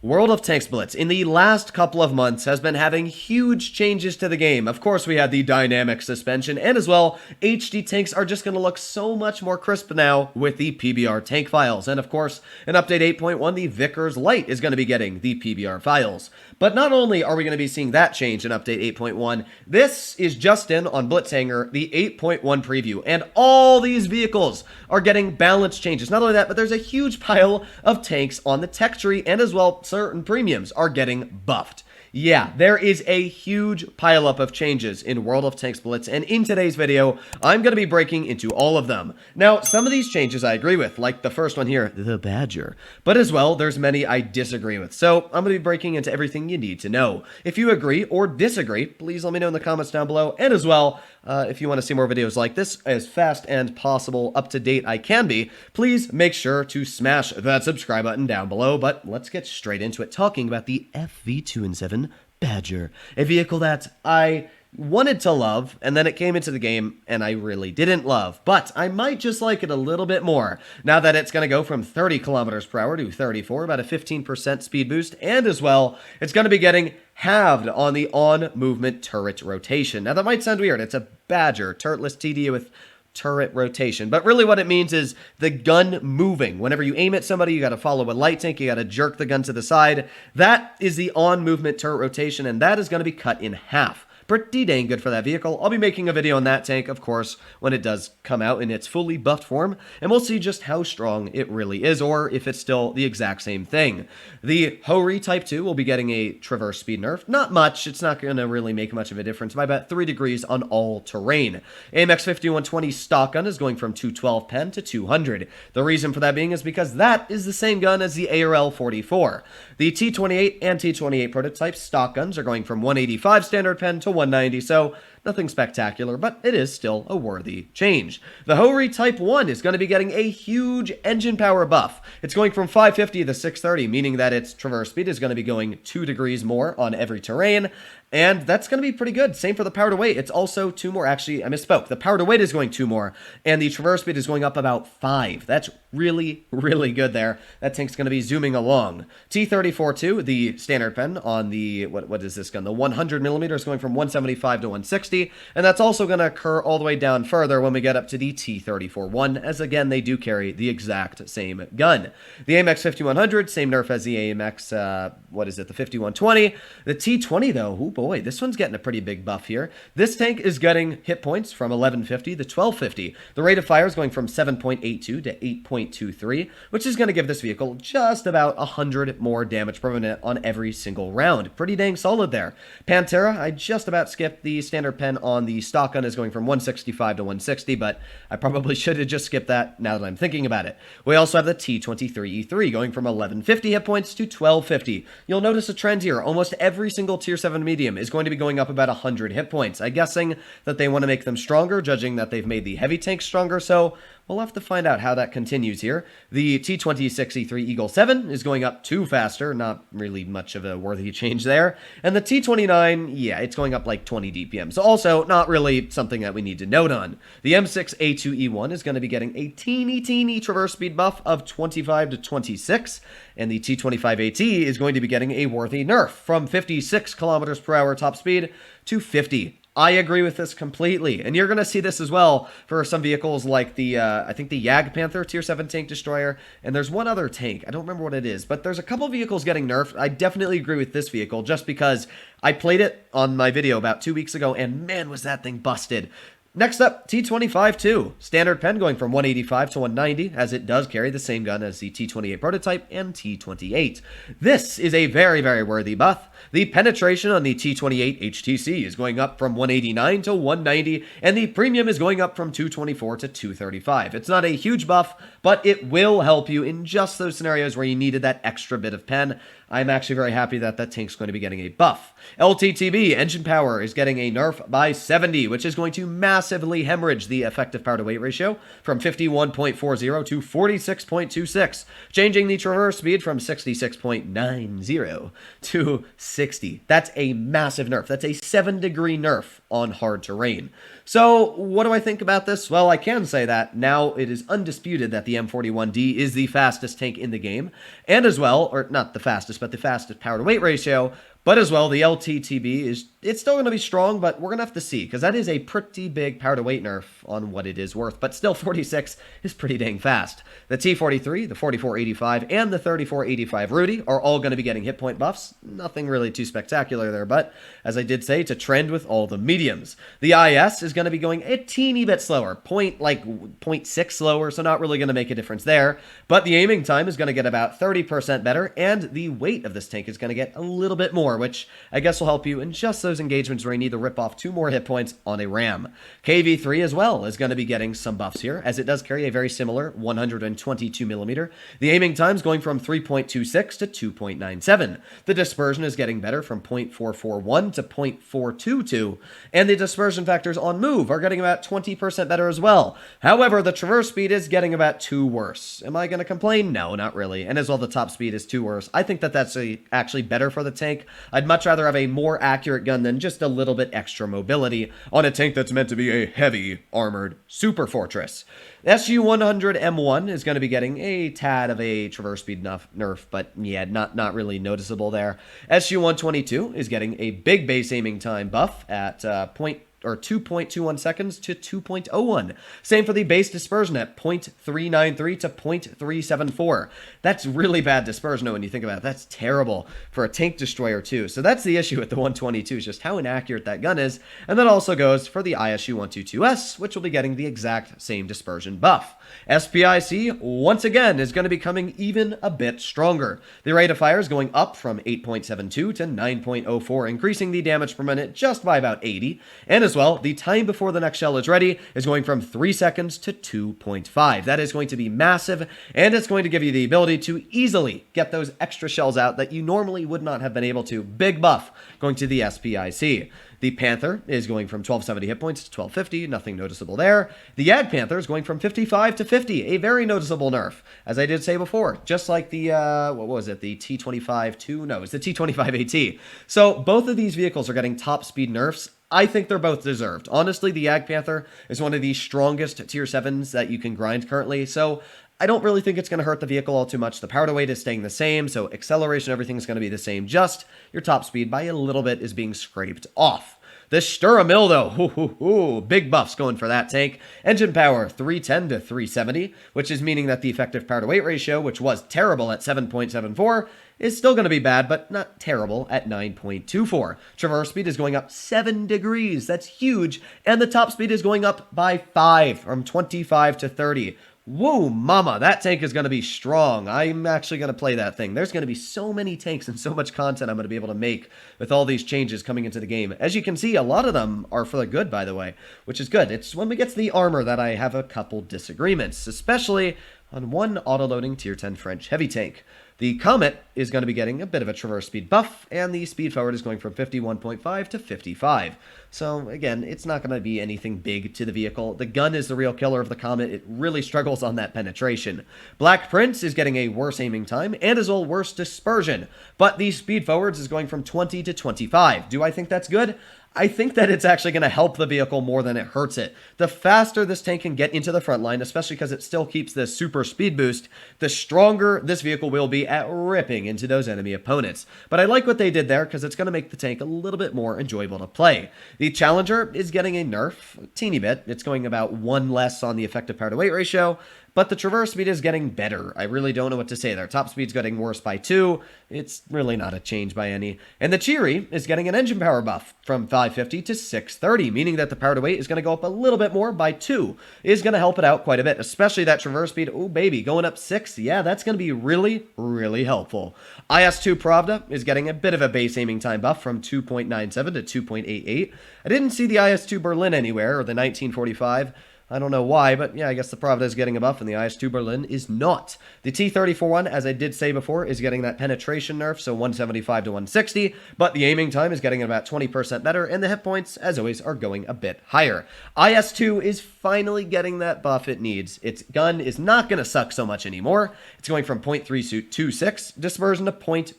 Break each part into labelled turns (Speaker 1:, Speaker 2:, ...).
Speaker 1: World of Tanks Blitz in the last couple of months has been having huge changes to the game. Of course, we had the dynamic suspension, and as well, HD tanks are just going to look so much more crisp now with the PBR tank files. And of course, in Update 8.1, the Vickers Lite is going to be getting the PBR files. But not only are we going to be seeing that change in Update 8.1, this is just in on Blitzhanger, the 8.1 preview, and all these vehicles are getting balance changes. Not only that, but there's a huge pile of tanks on the tech tree, and as well, certain premiums are getting buffed. Yeah, there is a huge pileup of changes in World of Tanks Blitz, and in today's video, I'm going to be breaking into all of them. Now, some of these changes I agree with, like the first one here, the Badger. But as well, there's many I disagree with, so I'm going to be breaking into everything you need to know. If you agree or disagree, please let me know in the comments down below, and as well, if you want to see more videos like this, as fast and possible, up to date I can be, please make sure to smash that subscribe button down below. But let's get straight into it, talking about the FV217 Badger, a vehicle that I wanted to love, and then it came into the game, and I really didn't love, but I might just like it a little bit more, now that it's going to go from 30 kilometers per hour to 34, about a 15% speed boost, and as well, it's going to be getting halved on the on-movement turret rotation. Now, that might sound weird. It's a Badger, turretless TD with turret rotation, but really what it means is the gun moving. Whenever you aim at somebody, you got to follow a light tank, you got to jerk the gun to the side. That is the on-movement turret rotation, and that is going to be cut in half. Pretty dang good for that vehicle. I'll be making a video on that tank, of course, when it does come out in its fully buffed form, and we'll see just how strong it really is, or if it's still the exact same thing. The Hori Type 2 will be getting a traverse speed nerf. Not much. It's not going to really make much of a difference by about 3 degrees on all terrain. AMX 5120 stock gun is going from 212 pen to 200. The reason for that being is because that is the same gun as the ARL 44. The T28 and T28 prototype stock guns are going from 185 standard pen to 190, so nothing spectacular, but it is still a worthy change. The Hori Type 1 is going to be getting a huge engine power buff. It's going from 550 to 630, meaning that its traverse speed is going to be going 2 degrees more on every terrain, and that's going to be pretty good. Same for the power to weight. It's also 2 more. Actually, I misspoke. The power to weight is going 2 more, and the traverse speed is going up about 5. That's really, really good there. That tank's going to be zooming along. T-34-2, the standard pen on the, what is this gun? The 100mm is going from 175 to 160, and that's also going to occur all the way down further when we get up to the T-34-1, as again, they do carry the exact same gun. The AMX 5100, same nerf as the AMX, the 5120. The T20, though, oh boy, this one's getting a pretty big buff here. This tank is getting hit points from 1150 to 1250. The rate of fire is going from 7.82 to 8.23, which is going to give this vehicle just about 100 more damage per minute on every single round. Pretty dang solid there. Pantera, I just about skipped. The standard pen on the stock gun is going from 165 to 160, but I probably should have just skipped that now that I'm thinking about it. We also have the T110E3 going from 1150 hit points to 1250. You'll notice a trend here. Almost every single tier 7 medium is going to be going up about 100 hit points. I'm guessing that they want to make them stronger, judging that they've made the heavy tanks stronger, so we'll have to find out how that continues here. The T26E3 Eagle 7 is going up 2 faster, not really much of a worthy change there. And the T29, yeah, it's going up like 20 DPM, so also not really something that we need to note on. The M6A2E1 is going to be getting a teeny traverse speed buff of 25 to 26, and the T25AT is going to be getting a worthy nerf from 56 kilometers per hour top speed to 50. I agree with this completely, and you're going to see this as well for some vehicles like the, I think the Jagdpanther Tier 7 Tank Destroyer, and there's one other tank, I don't remember what it is, but there's a couple vehicles getting nerfed. I definitely agree with this vehicle, just because I played it on my video about 2 weeks ago, and man, was that thing busted. Next up, T25-2, standard pen going from 185 to 190, as it does carry the same gun as the T28 prototype and T28. This is a very, very worthy buff. The penetration on the T28 HTC is going up from 189 to 190, and the premium is going up from 224 to 235. It's not a huge buff, but it will help you in just those scenarios where you needed that extra bit of pen. I'm actually very happy that that tank's going to be getting a buff. LTTB engine power is getting a nerf by 70, which is going to massively massively hemorrhage the effective power to weight ratio from 51.40 to 46.26, changing the traverse speed from 66.90 to 60. That's a massive nerf. That's a 7-degree nerf on hard terrain. So what do I think about this? Well, I can say that now it is undisputed that the M41D is the fastest tank in the game, and as well, or not the fastest, but the fastest power to weight ratio. But as well, the LTTB it's still going to be strong, but we're going to have to see, because that is a pretty big power to weight nerf on what it is worth. But still, 46 is pretty dang fast. The T43, the 4485, and the 3485 Rudy are all going to be getting hit point buffs. Nothing really too spectacular there, but as I did say, to trend with all the mediums. The IS is going to be going a teeny bit slower, 0.6 slower, so not really going to make a difference there. But the aiming time is going to get about 30% better, and the weight of this tank is going to get a little bit more, which I guess will help you in just those engagements where you need to rip off 2 more hit points on a ram. KV3 as well is going to be getting some buffs here, as it does carry a very similar 122mm. The aiming time is going from 3.26 to 2.97. The dispersion is getting better from 0.441 to 0.422, and the dispersion factors on move are getting about 20% better as well. However, the traverse speed is getting about 2 worse. Am I going to complain? No, not really. And as well, the top speed is 2 worse. I think that that's actually better for the tank. I'd much rather have a more accurate gun than just a little bit extra mobility on a tank that's meant to be a heavy armored super fortress. SU-100M1 is going to be getting a tad of a traverse speed nerf, but yeah, not really noticeable there. SU-122 is getting a big base aiming time buff at 2.21 seconds to 2.01. Same for the base dispersion at 0.393 to 0.374. That's really bad dispersion when you think about it. That's terrible for a tank destroyer too. So that's the issue with the 122, is just how inaccurate that gun is. And that also goes for the ISU-122S, which will be getting the exact same dispersion buff. SPIC, once again, is going to be coming even a bit stronger. The rate of fire is going up from 8.72 to 9.04, increasing the damage per minute just by about 80. And as well, the time before the next shell is ready is going from 3 seconds to 2.5. That is going to be massive, and it's going to give you the ability to easily get those extra shells out that you normally would not have been able to. Big buff going to the SPIC. The Panther is going from 1270 hit points to 1250, nothing noticeable there. The Yag Panther is going from 55 to 50, a very noticeable nerf. As I did say before, just like the, what was it, the T25-2? No, it's the T25AT. So both of these vehicles are getting top speed nerfs. I think they're both deserved. Honestly, the Yag Panther is one of the strongest tier 7s that you can grind currently, so I don't really think it's going to hurt the vehicle all too much. The power to weight is staying the same, so acceleration, everything is going to be the same. Just your top speed by a little bit is being scraped off. The Sturmil, though, big buffs going for that tank. Engine power, 310 to 370, which is meaning that the effective power to weight ratio, which was terrible at 7.74, is still going to be bad, but not terrible at 9.24. Traverse speed is going up 7 degrees. That's huge. And the top speed is going up by 5, from 25 to 30. Whoa, mama, that tank is going to be strong. I'm actually going to play that thing. There's going to be so many tanks and so much content I'm going to be able to make with all these changes coming into the game. As you can see, a lot of them are for the good, by the way, which is good. It's when we get to the armor that I have a couple disagreements, especially on one auto-loading tier 10 French heavy tank. The Comet is going to be getting a bit of a traverse speed buff, and the speed forward is going from 51.5 to 55. So again, it's not going to be anything big to the vehicle. The gun is the real killer of the Comet. It really struggles on that penetration. Black Prince is getting a worse aiming time and as well worse dispersion, but the speed forwards is going from 20 to 25. Do I think that's good? I think that it's actually going to help the vehicle more than it hurts it. The faster this tank can get into the front line, especially because it still keeps this super speed boost, the stronger this vehicle will be at ripping into those enemy opponents. But I like what they did there because it's going to make the tank a little bit more enjoyable to play. The Challenger is getting a nerf, a teeny bit. It's going about 1 less on the effective power to weight ratio, but the traverse speed is getting better. I really don't know what to say there. Top speed's getting worse by 2. It's really not a change by any. And the Cheery is getting an engine power buff from 550 to 630, meaning that the power to weight is going to go up a little bit more by 2. Is going to help it out quite a bit, especially that traverse speed. Oh, baby, going up 6. Yeah, that's going to be really, really helpful. IS-2 Pravda is getting a bit of a base aiming time buff from 2.97 to 2.88. I didn't see the IS-2 Berlin anywhere, or the 1945. I don't know why, but yeah, I guess the Pravda is getting a buff and the IS-2 Berlin is not. The T-34-1, as I did say before, is getting that penetration nerf, so 175 to 160, but the aiming time is getting about 20% better, and the hit points, as always, are going a bit higher. IS-2 is finally getting that buff it needs. Its gun is not going to suck so much anymore. It's going from 0.326 dispersion to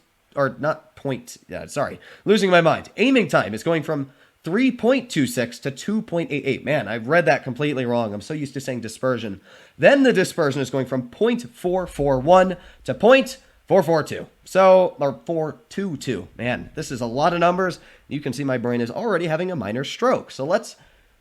Speaker 1: losing my mind. Aiming time is going from 3.26 to 2.88. Man, I've read that completely wrong. I'm so used to saying dispersion. Then the dispersion is going from 0.441 to 0.442. So, or 422. Man, this is a lot of numbers. You can see my brain is already having a minor stroke. So let's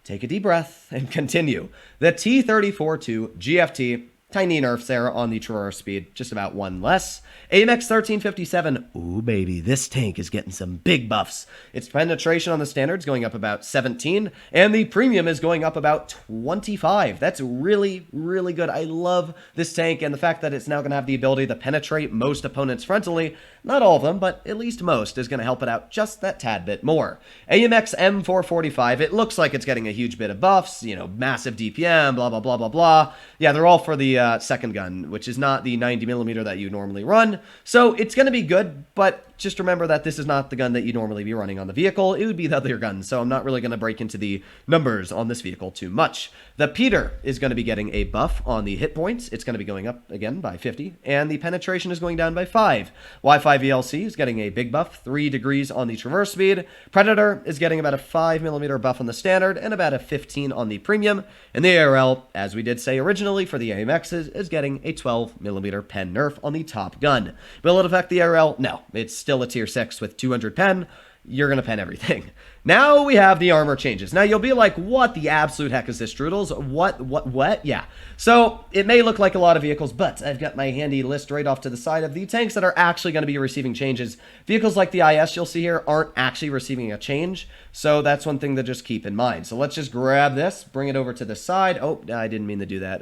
Speaker 1: take a deep breath and continue. The T-34-2 GFT, tiny nerfs there on the traverse speed, just about one less. AMX 1357, ooh baby, this tank is getting some big buffs. Its penetration on the standard is going up about 17, and the premium is going up about 25. That's really, really good. I love this tank, and the fact that it's now going to have the ability to penetrate most opponents frontally, not all of them, but at least most, is going to help it out just that tad bit more. AMX M445, it looks like it's getting a huge bit of buffs, you know, massive DPM, blah, blah, blah, blah, blah. Yeah, they're all for the second gun, which is not the 90mm that you normally run. So it's going to be good, but just remember that this is not the gun that you normally be running on the vehicle. It would be the other gun, so I'm not really going to break into the numbers on this vehicle too much. The Peter is going to be getting a buff on the hit points. It's going to be going up again by 50, and the penetration is going down by 5. Wi-Fi VLC is getting a big buff, 3 degrees on the traverse speed. Predator is getting about a 5mm buff on the standard and about a 15 on the premium. And the ARL, as we did say originally for the AMXs, is getting a 12mm pen nerf on the top gun. Will it affect the ARL? No, it's still a tier 6 with 200 pen. You're going to pen everything. Now we have the armor changes. Now you'll be like, what the absolute heck is this, Strudels? What? Yeah. So it may look like a lot of vehicles, but I've got my handy list right off to the side of the tanks that are actually going to be receiving changes. Vehicles like the IS you'll see here aren't actually receiving a change, so that's one thing to just keep in mind. So let's just grab this, bring it over to the side. Oh, I didn't mean to do that.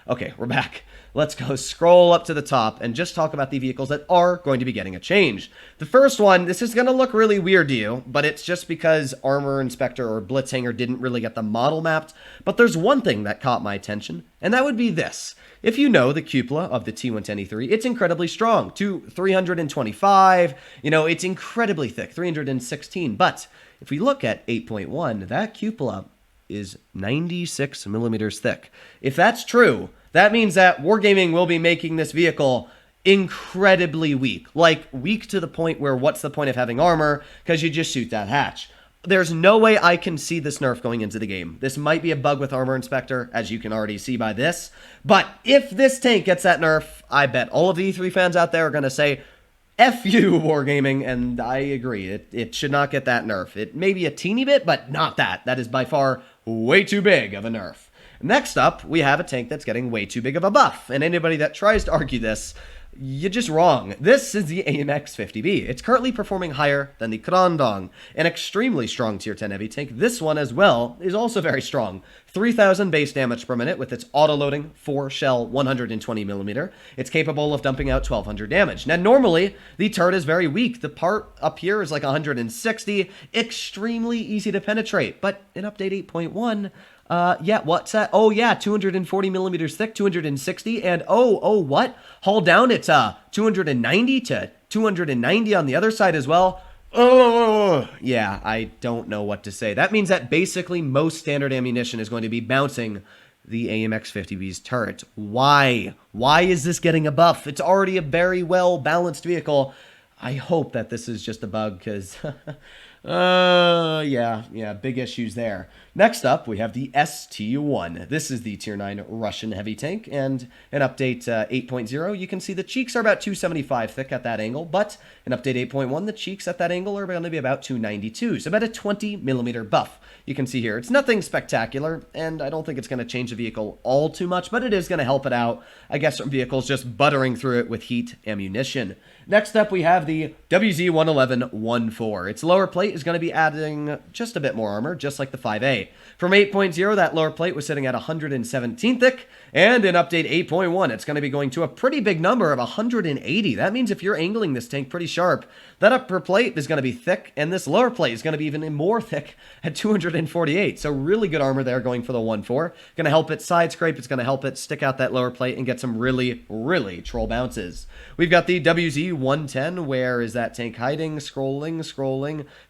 Speaker 1: Okay, we're back. Let's go scroll up to the top and just talk about the vehicles that are going to be getting a change. The first one, this is going to look really weird to you, but it's just because Armor Inspector or Blitzhanger didn't really get the model mapped. But there's one thing that caught my attention, and that would be this. If you know the cupola of the T110E3, it's incredibly strong, to 325, you know, it's incredibly thick, 316. But if we look at 8.1, that cupola is 96mm thick. If that's true, that means that Wargaming will be making this vehicle incredibly weak. Like, weak to the point where what's the point of having armor? Because you just shoot that hatch. There's no way I can see this nerf going into the game. This might be a bug with Armor Inspector, as you can already see by this. But if this tank gets that nerf, I bet all of the E3 fans out there are going to say, F you, Wargaming, and I agree. It should not get that nerf. It may be a teeny bit, but not that. That is by far way too big of a nerf. Next up, we have a tank that's getting way too big of a buff, and anybody that tries to argue this, you're just wrong. This is the AMX 50B. It's currently performing higher than the Krandong, an extremely strong tier 10 heavy tank. This one as well is also very strong. 3,000 base damage per minute with its auto-loading 4-shell 120mm. It's capable of dumping out 1,200 damage. Now, normally, the turret is very weak. The part up here is like 160. Extremely easy to penetrate. But in update 8.1... yeah, what's that? Oh, yeah, 240mm thick, 260, and what? Hull down, it's 290 to 290 on the other side as well. Oh, yeah, I don't know what to say. That means that basically most standard ammunition is going to be bouncing the AMX 50B's turret. Why? Why is this getting a buff? It's already a very well-balanced vehicle. I hope that this is just a bug, because... yeah, big issues there. Next up, we have the ST1. This is the Tier 9 Russian heavy tank, and in Update 8.0, you can see the cheeks are about 275 thick at that angle, but in Update 8.1, the cheeks at that angle are going to be about 292, so about a 20mm buff. You can see here, it's nothing spectacular, and I don't think it's going to change the vehicle all too much, but it is going to help it out, I guess, from vehicles just buttering through it with heat ammunition. Next up, we have the WZ-111-14. It's lower plate, plate is going to be adding just a bit more armor, just like the 5A. From 8.0, that lower plate was sitting at 117 thick, and in update 8.1, it's going to be going to a pretty big number of 180. That means if you're angling this tank pretty sharp, that upper plate is going to be thick, and this lower plate is going to be even more thick at 248. So really good armor there going for the 1.4. Going to help it side scrape, it's going to help it stick out that lower plate and get some really, really troll bounces. We've got the WZ-110. Where is that tank hiding? Scrolling.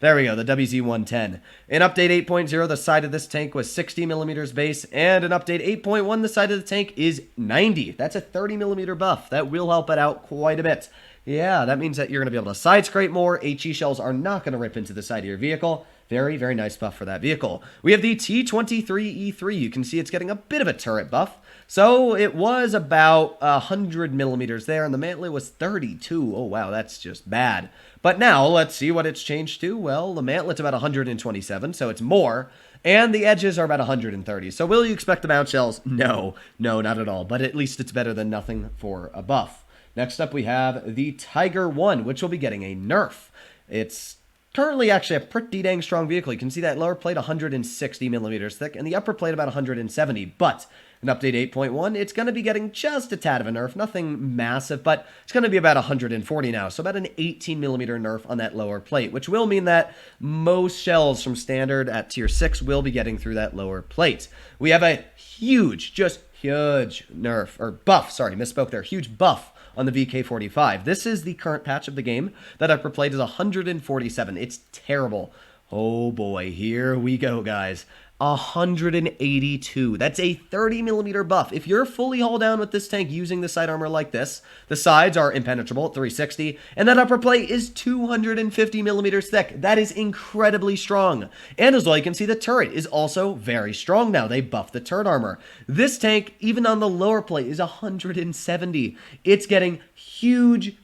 Speaker 1: There we go, the WZ-110. In update 8.0, the side of this tank was 60 millimeters base, and in update 8.1, the side of the tank is 90. That's a 30 millimeter buff. That will help it out quite a bit. Yeah, that means that you're going to be able to side scrape more. HE shells are not going to rip into the side of your vehicle. Very, very nice buff for that vehicle. We have the T110E3. You can see it's getting a bit of a turret buff. So it was about 100 millimeters there, and the mantlet was 32. Oh, wow, that's just bad. But now, let's see what it's changed to. Well, the mantlet's about 127, so it's more. And the edges are about 130. So will you expect the bounce shells? No, not at all. But at least it's better than nothing for a buff. Next up, we have the Tiger 1, which will be getting a nerf. It's currently actually a pretty dang strong vehicle. You can see that lower plate 160 millimeters thick, and the upper plate about 170. But in update 8.1, it's going to be getting just a tad of a nerf. Nothing massive, but it's going to be about 140 now. So about an 18 millimeter nerf on that lower plate, which will mean that most shells from standard at tier 6 will be getting through that lower plate. We have a huge nerf, or buff, sorry, misspoke there, huge buff on the VK45. This is the current patch of the game. That upper plate is 147. It's terrible. Oh boy, here we go, guys. 182. That's a 30 millimeter buff. If you're fully hull down with this tank using the side armor like this, the sides are impenetrable at 360, and that upper plate is 250 millimeters thick. That is incredibly strong. And as well, you can see the turret is also very strong now. They buffed the turret armor. This tank, even on the lower plate, is 170. It's getting huge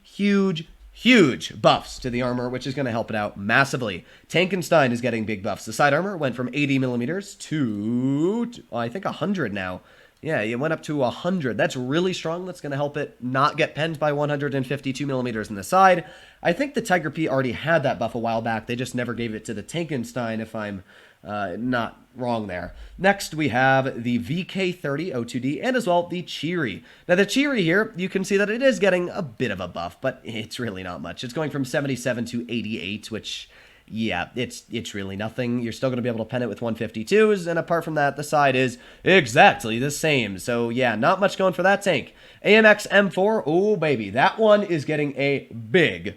Speaker 1: buffs to the armor, which is going to help it out massively. Tankenstein is getting big buffs. The side armor went from 80 millimeters to I think 100 now. Yeah, it went up to 100. That's really strong. That's going to help it not get penned by 152 millimeters in the side. I think the Tiger P already had that buff a while back. They just never gave it to the Tankenstein, if I'm not wrong there. Next, we have the VK30 O2D and as well the Cheery. Now, the Cheery here, you can see that it is getting a bit of a buff, but it's really not much. It's going from 77 to 88, which, yeah, it's really nothing. You're still going to be able to pen it with 152s, and apart from that, the side is exactly the same. So, yeah, not much going for that tank. AMX M4, oh, baby, that one is getting a big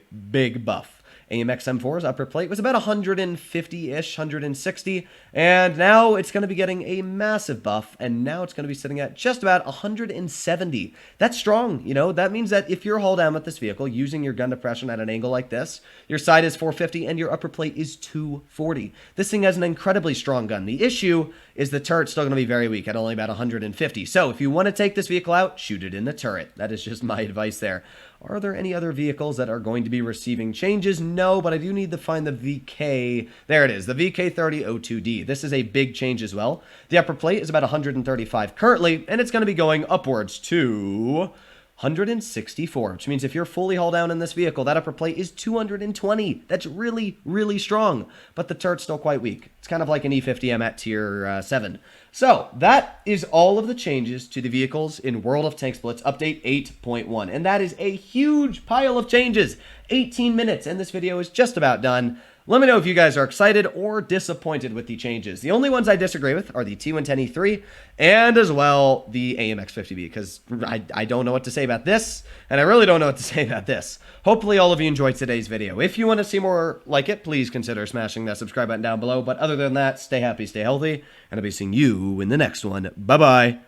Speaker 1: buff. AMX M4's upper plate was about 150-ish, 160, and now it's going to be getting a massive buff, and now it's going to be sitting at just about 170. That's strong, you know. That means that if you're hull down with this vehicle using your gun depression at an angle like this, your side is 450 and your upper plate is 240. This thing has an incredibly strong gun. The issue is the turret's still going to be very weak at only about 150. So if you want to take this vehicle out, shoot it in the turret. That is just my advice there. Are there any other vehicles that are going to be receiving changes? No, but I do need to find the VK. There it is, the VK30 O2D. This is a big change as well. The upper plate is about 135 currently, and it's going to be going upwards to 164, which means if you're fully hull down in this vehicle, that upper plate is 220. That's really strong, but the turret's still quite weak. It's kind of like an E50M at tier 7. So that is all of the changes to the vehicles in World of Tanks Blitz update 8.1, and that is a huge pile of changes. 18 minutes, and this video is just about done. Let me know if you guys are excited or disappointed with the changes. The only ones I disagree with are the T110E3 and as well the AMX50B, because I don't know what to say about this, and I really don't know what to say about this. Hopefully all of you enjoyed today's video. If you want to see more like it, please consider smashing that subscribe button down below. But other than that, stay happy, stay healthy, and I'll be seeing you in the next one. Bye-bye.